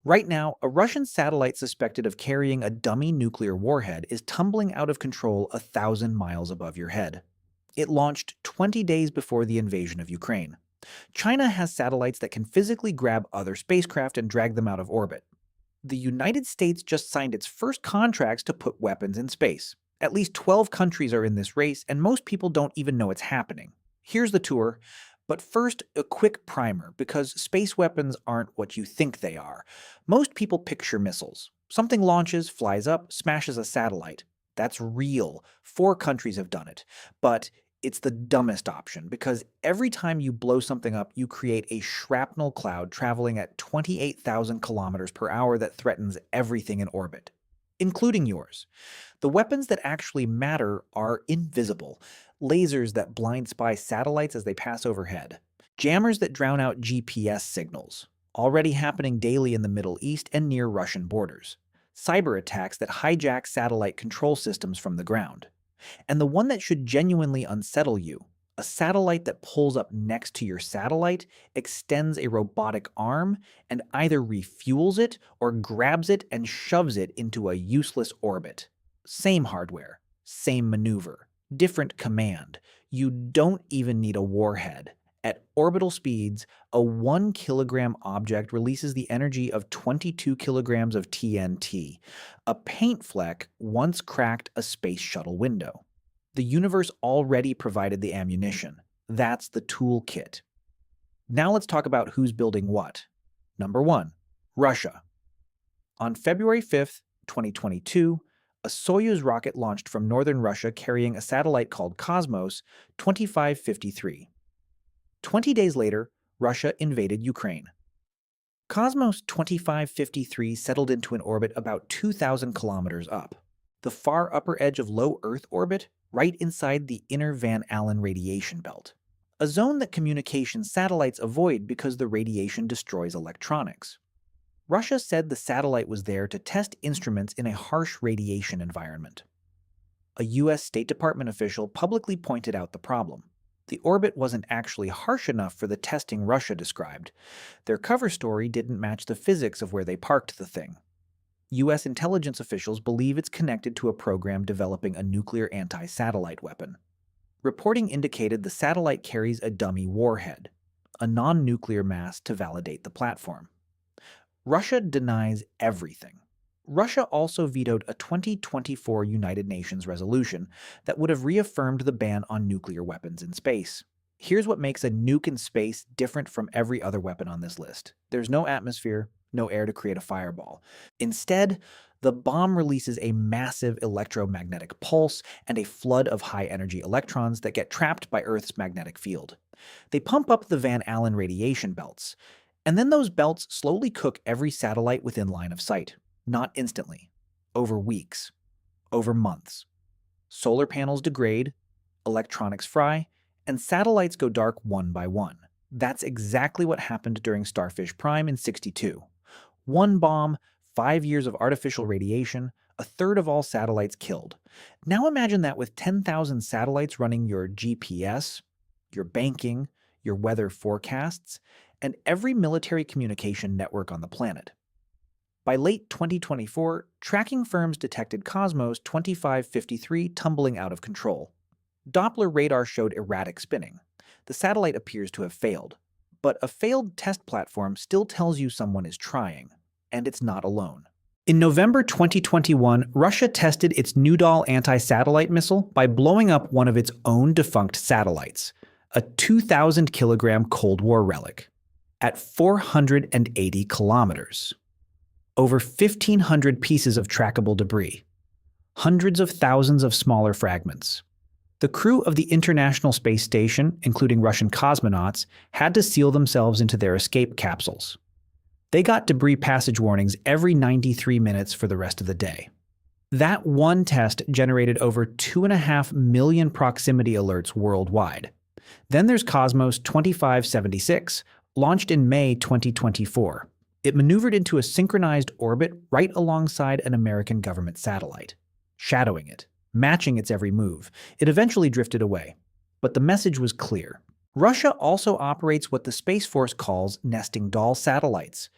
Right now, a Russian satellite suspected of carrying a dummy nuclear warhead is tumbling out of control 1,000 miles above your head. It launched 20 days before the invasion of Ukraine. China has satellites that can physically grab other spacecraft and drag them out of orbit. The United States just signed its first contracts to put weapons in space. At least 12 countries are in this race, and most people don't even know it's happening. Here's the tour. But first, a quick primer, because space weapons aren't what you think they are. Most people picture missiles. Something launches, flies up, smashes a satellite. That's real. 4 countries have done it. But it's the dumbest option, because every time you blow something up, you create a shrapnel cloud traveling at 28,000 kilometers per hour that threatens everything in orbit, including yours. The weapons that actually matter are invisible. Lasers that blind spy satellites as they pass overhead. Jammers that drown out GPS signals, already happening daily in the Middle East and near Russian borders. Cyber attacks that hijack satellite control systems from the ground. And the one that should genuinely unsettle you, a satellite that pulls up next to your satellite, extends a robotic arm, and either refuels it or grabs it and shoves it into a useless orbit. Same hardware, same maneuver, different command. You don't even need a warhead. At orbital speeds, a 1 kilogram object releases the energy of 22 kilograms of TNT. A paint fleck once cracked a space shuttle window. The universe already provided the ammunition. That's the toolkit. Now let's talk about who's building what. Number 1. Russia. On February 5th, 2022, a Soyuz rocket launched from northern Russia carrying a satellite called Cosmos 2553. 20 days later, Russia invaded Ukraine. Cosmos 2553 settled into an orbit about 2,000 kilometers up, the far upper edge of low Earth orbit, right inside the inner Van Allen radiation belt, a zone that communication satellites avoid because the radiation destroys electronics. Russia said the satellite was there to test instruments in a harsh radiation environment. A U.S. State Department official publicly pointed out the problem. The orbit wasn't actually harsh enough for the testing Russia described. Their cover story didn't match the physics of where they parked the thing. U.S. intelligence officials believe it's connected to a program developing a nuclear anti-satellite weapon. Reporting indicated the satellite carries a dummy warhead, a non-nuclear mass to validate the platform. Russia denies everything. Russia also vetoed a 2024 United Nations resolution that would have reaffirmed the ban on nuclear weapons in space. Here's what makes a nuke in space different from every other weapon on this list. There's no atmosphere, no air to create a fireball. Instead, the bomb releases a massive electromagnetic pulse and a flood of high-energy electrons that get trapped by Earth's magnetic field. They pump up the Van Allen radiation belts, and then those belts slowly cook every satellite within line of sight. Not instantly. Over weeks. Over months. Solar panels degrade, electronics fry, and satellites go dark one by one. That's exactly what happened during Starfish Prime in '62. One bomb, 5 years of artificial radiation, a third of all satellites killed. Now imagine that with 10,000 satellites running your GPS, your banking, your weather forecasts, and every military communication network on the planet. By late 2024, tracking firms detected Cosmos 2553 tumbling out of control. Doppler radar showed erratic spinning. The satellite appears to have failed. But a failed test platform still tells you someone is trying, and it's not alone. In November 2021, Russia tested its Nudal anti-satellite missile by blowing up one of its own defunct satellites, a 2,000-kilogram Cold War relic, at 480 kilometers. Over 1,500 pieces of trackable debris, hundreds of thousands of smaller fragments. The crew of the International Space Station, including Russian cosmonauts, had to seal themselves into their escape capsules. They got debris passage warnings every 93 minutes for the rest of the day. That one test generated over 2.5 million proximity alerts worldwide. Then there's Cosmos 2576, launched in May 2024. It maneuvered into a synchronized orbit right alongside an American government satellite, shadowing it, matching its every move. It eventually drifted away. But the message was clear. Russia also operates what the Space Force calls nesting doll satellites.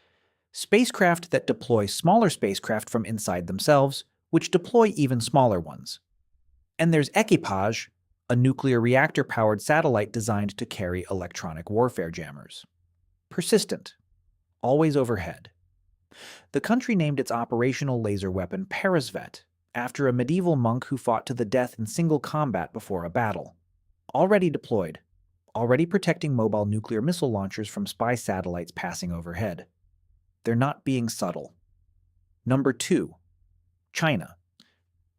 spacecraft that deploy smaller spacecraft from inside themselves, which deploy even smaller ones. And there's Equipage, a nuclear reactor-powered satellite designed to carry electronic warfare jammers. Persistent, always overhead. The country named its operational laser weapon Peresvet, after a medieval monk who fought to the death in single combat before a battle. Already deployed, already protecting mobile nuclear missile launchers from spy satellites passing overhead. They're not being subtle. Number 2. China.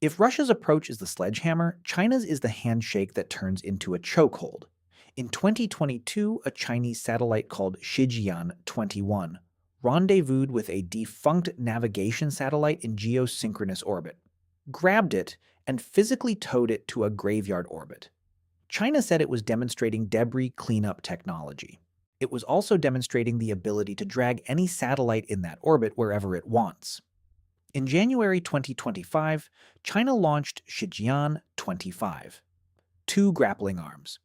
If Russia's approach is the sledgehammer, China's is the handshake that turns into a chokehold. In 2022, a Chinese satellite called Shijian-21 rendezvoused with a defunct navigation satellite in geosynchronous orbit, grabbed it, and physically towed it to a graveyard orbit. China said it was demonstrating debris cleanup technology. It was also demonstrating the ability to drag any satellite in that orbit wherever it wants. In January 2025, China launched Shijian-25, 2 grappling arms.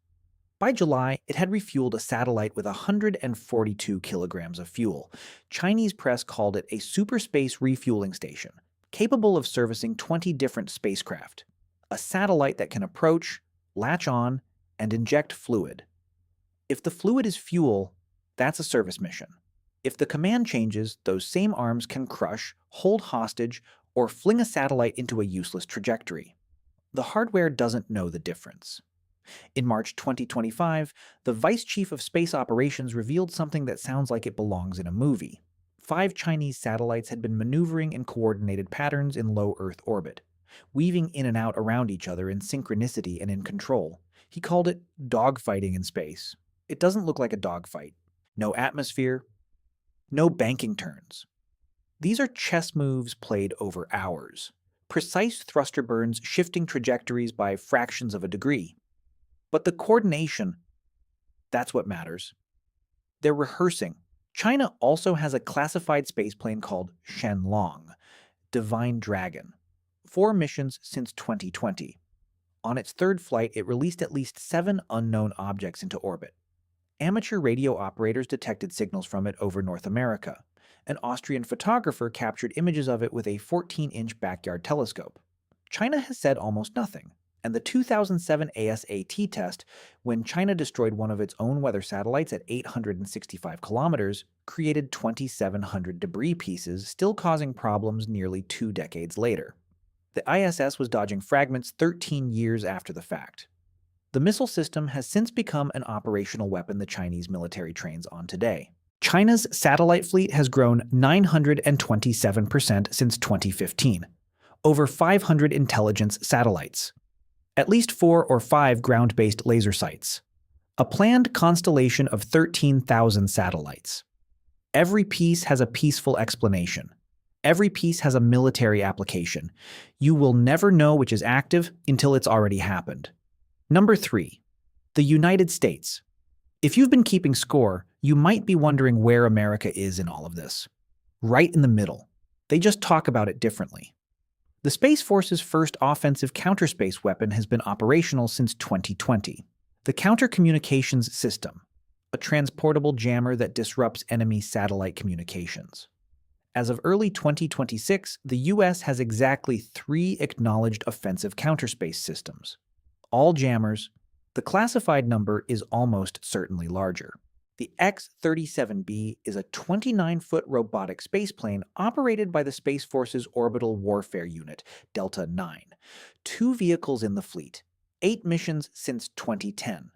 By July, it had refueled a satellite with 142 kilograms of fuel. Chinese press called it a superspace refueling station, capable of servicing 20 different spacecraft. A satellite that can approach, latch on, and inject fluid. If the fluid is fuel, that's a service mission. If the command changes, those same arms can crush, hold hostage, or fling a satellite into a useless trajectory. The hardware doesn't know the difference. In March 2025, the Vice Chief of Space Operations revealed something that sounds like it belongs in a movie. 5 Chinese satellites had been maneuvering in coordinated patterns in low Earth orbit, weaving in and out around each other in synchronicity and in control. He called it dogfighting in space. It doesn't look like a dogfight. No atmosphere, no banking turns. These are chess moves played over hours. Precise thruster burns shifting trajectories by fractions of a degree. But the coordination, that's what matters. They're rehearsing. China also has a classified spaceplane called Shenlong, Divine Dragon. 4 missions since 2020. On its 3rd flight, it released at least 7 unknown objects into orbit. Amateur radio operators detected signals from it over North America. An Austrian photographer captured images of it with a 14-inch backyard telescope. China has said almost nothing. And the 2007 ASAT test, when China destroyed one of its own weather satellites at 865 kilometers, created 2,700 debris pieces, still causing problems nearly 2 decades later. The ISS was dodging fragments 13 years after the fact. The missile system has since become an operational weapon the Chinese military trains on today. China's satellite fleet has grown 927% since 2015. Over 500 intelligence satellites. At least 4 or 5 ground-based laser sites. A planned constellation of 13,000 satellites. Every piece has a peaceful explanation. Every piece has a military application. You will never know which is active until it's already happened. Number 3. The United States. If you've been keeping score, you might be wondering where America is in all of this. Right in the middle. They just talk about it differently. The Space Force's first offensive counterspace weapon has been operational since 2020. The Counter-Communications System, a transportable jammer that disrupts enemy satellite communications. As of early 2026, the US has exactly 3 acknowledged offensive counterspace systems. All jammers. The classified number is almost certainly larger. The X-37B is a 29-foot robotic spaceplane operated by the Space Force's Orbital Warfare Unit, Delta IX. 2 vehicles in the fleet, 8 missions since 2010,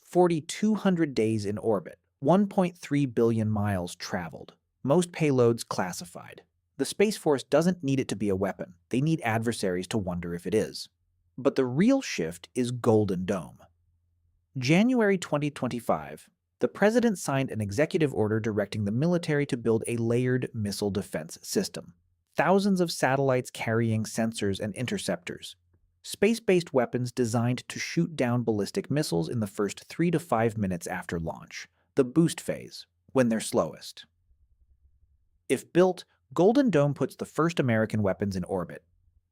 4,200 days in orbit, 1.3 billion miles traveled, most payloads classified. The Space Force doesn't need it to be a weapon. They need adversaries to wonder if it is. But the real shift is Golden Dome. January 2025, the president signed an executive order directing the military to build a layered missile defense system. Thousands of satellites carrying sensors and interceptors. Space-based weapons designed to shoot down ballistic missiles in the first 3 to 5 minutes after launch, the boost phase, when they're slowest. If built, Golden Dome puts the first American weapons in orbit.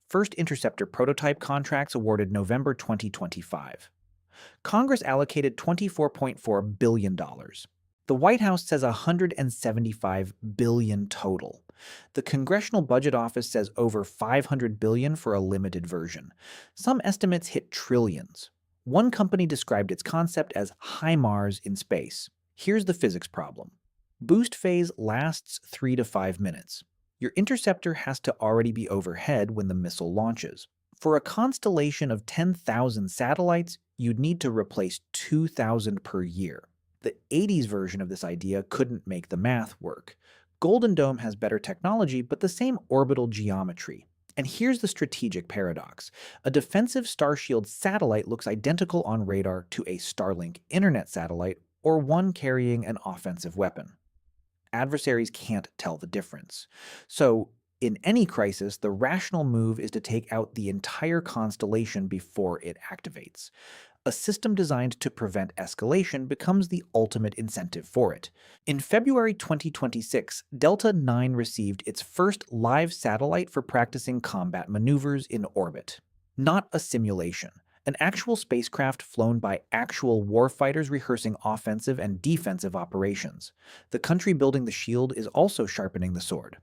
First interceptor prototype contracts awarded November 2025. Congress allocated $24.4 billion. The White House says 175 billion total. The Congressional Budget Office says over 500 billion for a limited version. Some estimates hit trillions. One company described its concept as HIMARS in space. Here's the physics problem. Boost phase lasts 3 to 5 minutes. Your interceptor has to already be overhead when the missile launches. For a constellation of 10,000 satellites, you'd need to replace 2,000 per year. The 80s version of this idea couldn't make the math work. Golden Dome has better technology, but the same orbital geometry. And here's the strategic paradox. A defensive Starshield satellite looks identical on radar to a Starlink internet satellite or one carrying an offensive weapon. Adversaries can't tell the difference. So, in any crisis, the rational move is to take out the entire constellation before it activates. A system designed to prevent escalation becomes the ultimate incentive for it. In February 2026, Delta IX received its first live satellite for practicing combat maneuvers in orbit. Not a simulation. An actual spacecraft flown by actual warfighters rehearsing offensive and defensive operations. The country building the shield is also sharpening the sword.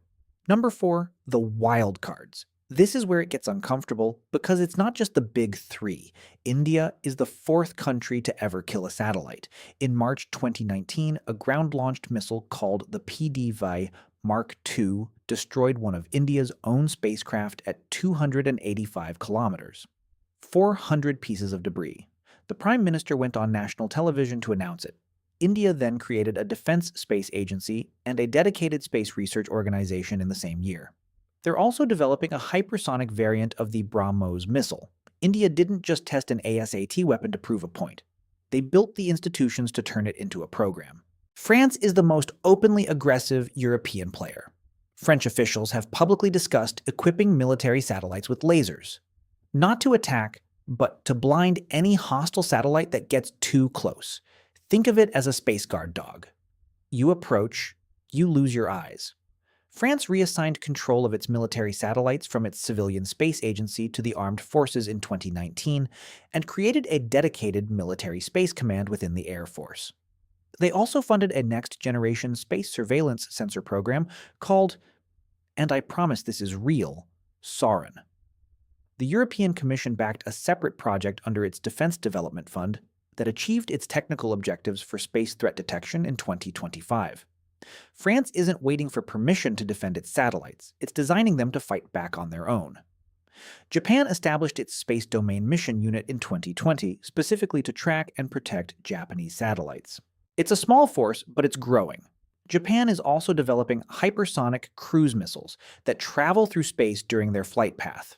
Number 4, the wild cards. This is where it gets uncomfortable because it's not just the big three. India is the 4th country to ever kill a satellite. In March 2019, a ground-launched missile called the PDV Mark II destroyed one of India's own spacecraft at 285 kilometers. 400 pieces of debris. The Prime Minister went on national television to announce it. India then created a defense space agency and a dedicated space research organization in the same year. They're also developing a hypersonic variant of the BrahMos missile. India didn't just test an ASAT weapon to prove a point. They built the institutions to turn it into a program. France is the most openly aggressive European player. French officials have publicly discussed equipping military satellites with lasers. Not to attack, but to blind any hostile satellite that gets too close. Think of it as a space guard dog. You approach, you lose your eyes. France reassigned control of its military satellites from its civilian space agency to the armed forces in 2019 and created a dedicated military space command within the Air Force. They also funded a next-generation space surveillance sensor program called, and I promise this is real, SAREN. The European Commission backed a separate project under its Defense Development Fund that achieved its technical objectives for space threat detection in 2025. France isn't waiting for permission to defend its satellites, it's designing them to fight back on their own. Japan established its Space Domain Mission Unit in 2020, specifically to track and protect Japanese satellites. It's a small force, but it's growing. Japan is also developing hypersonic cruise missiles that travel through space during their flight path.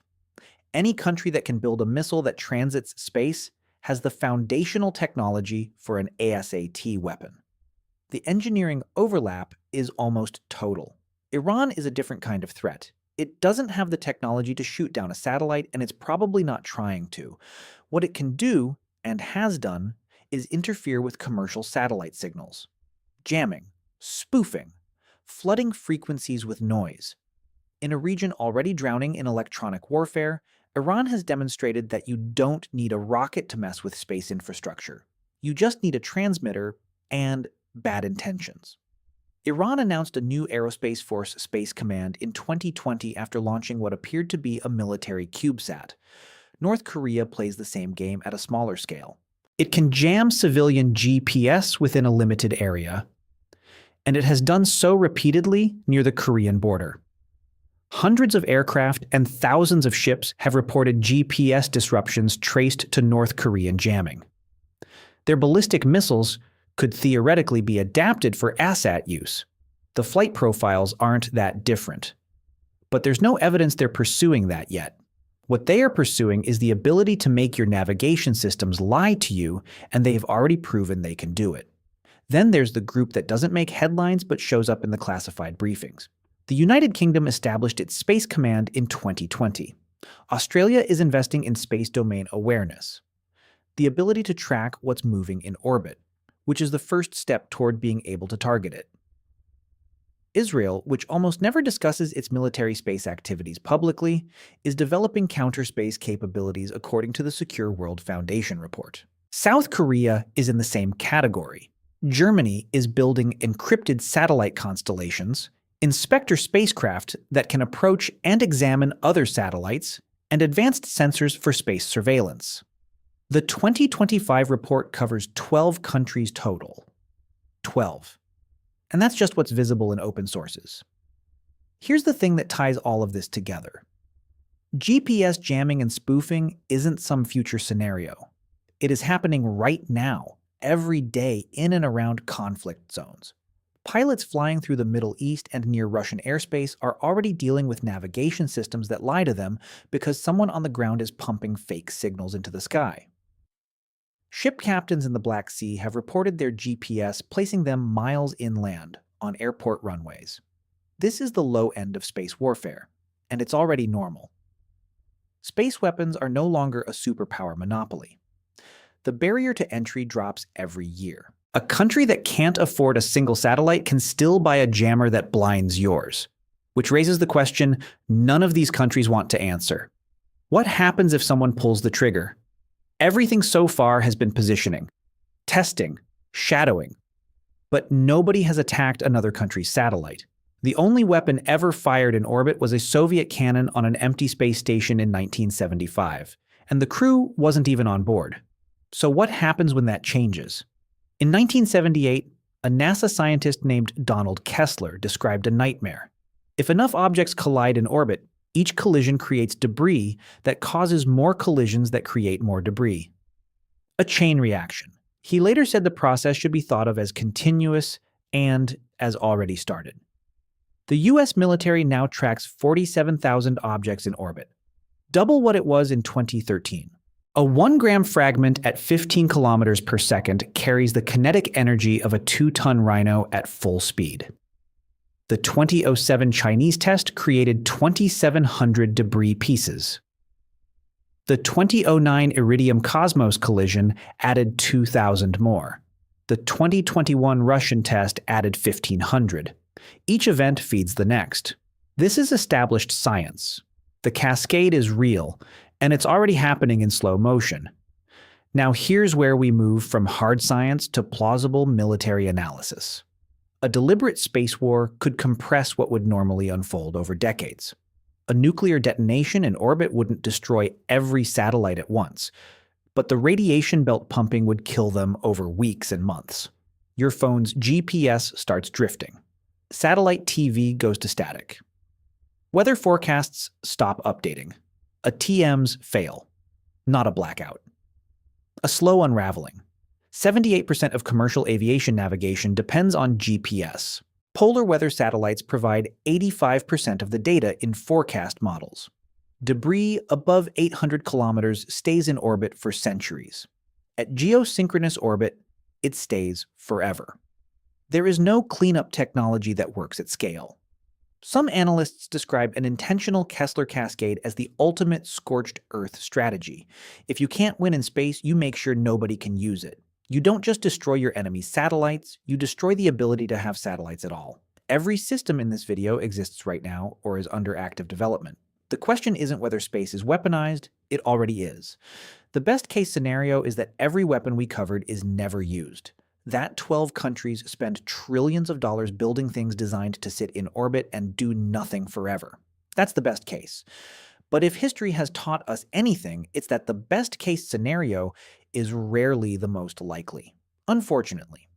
Any country that can build a missile that transits space has the foundational technology for an ASAT weapon. The engineering overlap is almost total. Iran is a different kind of threat. It doesn't have the technology to shoot down a satellite, and it's probably not trying to. What it can do, and has done, is interfere with commercial satellite signals. Jamming, spoofing, flooding frequencies with noise. In a region already drowning in electronic warfare, Iran has demonstrated that you don't need a rocket to mess with space infrastructure. You just need a transmitter and bad intentions. Iran announced a new Aerospace Force Space Command in 2020 after launching what appeared to be a military CubeSat. North Korea plays the same game at a smaller scale. It can jam civilian GPS within a limited area, and it has done so repeatedly near the Korean border. Hundreds of aircraft and thousands of ships have reported GPS disruptions traced to North Korean jamming. Their ballistic missiles could theoretically be adapted for ASAT use. The flight profiles aren't that different. But there's no evidence they're pursuing that yet. What they are pursuing is the ability to make your navigation systems lie to you, and they've already proven they can do it. Then there's the group that doesn't make headlines but shows up in the classified briefings. The United Kingdom established its Space Command in 2020. Australia is investing in space domain awareness, the ability to track what's moving in orbit, which is the first step toward being able to target it. Israel, which almost never discusses its military space activities publicly, is developing counter-space capabilities according to the Secure World Foundation report. South Korea is in the same category. Germany is building encrypted satellite constellations, inspector spacecraft that can approach and examine other satellites, and advanced sensors for space surveillance. The 2025 report covers 12 countries total. 12. And that's just what's visible in open sources. Here's the thing that ties all of this together. GPS jamming and spoofing isn't some future scenario. It is happening right now, every day in and around conflict zones. Pilots flying through the Middle East and near Russian airspace are already dealing with navigation systems that lie to them because someone on the ground is pumping fake signals into the sky. Ship captains in the Black Sea have reported their GPS placing them miles inland on airport runways. This is the low end of space warfare, and it's already normal. Space weapons are no longer a superpower monopoly. The barrier to entry drops every year. A country that can't afford a single satellite can still buy a jammer that blinds yours, which raises the question none of these countries want to answer. What happens if someone pulls the trigger? Everything so far has been positioning, testing, shadowing, but nobody has attacked another country's satellite. The only weapon ever fired in orbit was a Soviet cannon on an empty space station in 1975, and the crew wasn't even on board. So what happens when that changes? In 1978, a NASA scientist named Donald Kessler described a nightmare. If enough objects collide in orbit, each collision creates debris that causes more collisions that create more debris. A chain reaction. He later said the process should be thought of as continuous and as already started. The US military now tracks 47,000 objects in orbit, double what it was in 2013. A 1-gram fragment at 15 kilometers per second carries the kinetic energy of a 2-ton Rhino at full speed. The 2007 Chinese test created 2,700 debris pieces. The 2009 Iridium Cosmos collision added 2,000 more. The 2021 Russian test added 1,500. Each event feeds the next. This is established science. The cascade is real, and it's already happening in slow motion. Now here's where we move from hard science to plausible military analysis. A deliberate space war could compress what would normally unfold over decades. A nuclear detonation in orbit wouldn't destroy every satellite at once, but the radiation belt pumping would kill them over weeks and months. Your phone's GPS starts drifting. Satellite TV goes to static. Weather forecasts stop updating. ATMs fail. Not a blackout. A slow unraveling. 78% of commercial aviation navigation depends on GPS. Polar weather satellites provide 85% of the data in forecast models. Debris above 800 kilometers stays in orbit for centuries. At geosynchronous orbit, it stays forever. There is no cleanup technology that works at scale. Some analysts describe an intentional Kessler cascade as the ultimate scorched earth strategy. If you can't win in space, you make sure nobody can use it. You don't just destroy your enemy's satellites, you destroy the ability to have satellites at all. Every system in this video exists right now or is under active development. The question isn't whether space is weaponized, it already is. The best case scenario is that every weapon we covered is never used. That 12 countries spend trillions of dollars building things designed to sit in orbit and do nothing forever. That's the best case. But if history has taught us anything, it's that the best case scenario is rarely the most likely, unfortunately.